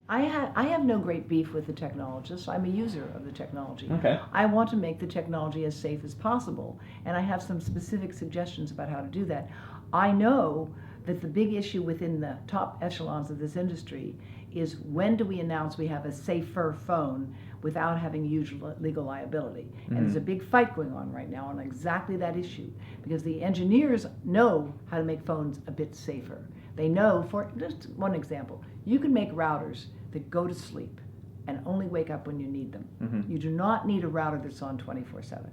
I have no great beef with the technologists. I'm a user of the technology. Okay. I want to make the technology as safe as possible, and I have some specific suggestions about how to do that. I know that the big issue within the top echelons of this industry is when do we announce we have a safer phone without having huge legal liability. And there's a big fight going on right now on exactly that issue, because the engineers know how to make phones a bit safer. They know, for just one example, you can make routers that go to sleep and only wake up when you need them. You do not need a router that's on 24/7.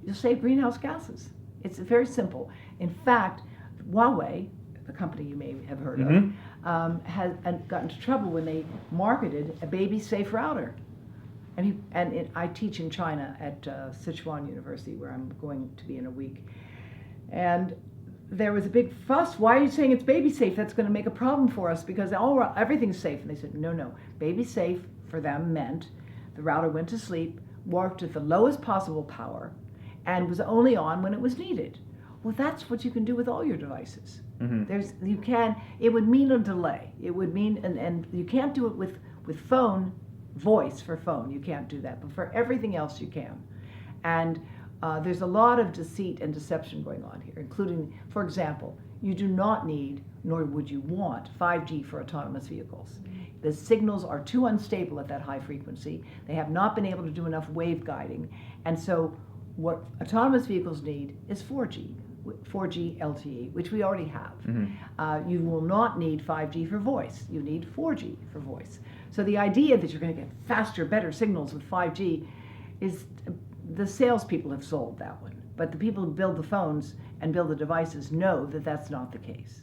You'll save greenhouse gases. It's very simple. In fact, Huawei, the company you may have heard of, has gotten into trouble when they marketed a baby-safe router. I teach in China at Sichuan University, where I'm going to be in a week. And there was a big fuss. Why are you saying it's baby safe? That's going to make a problem for us because everything's safe. And they said, no. Baby safe for them meant the router went to sleep, worked at the lowest possible power, and was only on when it was needed. Well, that's what you can do with all your devices. It would mean a delay. It would mean, and you can't do it with phone, voice for phone. You can't do that. But for everything else, you can. And there's a lot of deceit and deception going on here, including, for example, you do not need, nor would you want, 5G for autonomous vehicles. The signals are too unstable at that high frequency. They have not been able to do enough wave guiding. And so what autonomous vehicles need is 4G LTE, which we already have. You will not need 5G for voice. You need 4G for voice. So the idea that you're going to get faster, better signals with 5G is, the salespeople have sold that one. But the people who build the phones and build the devices know that that's not the case.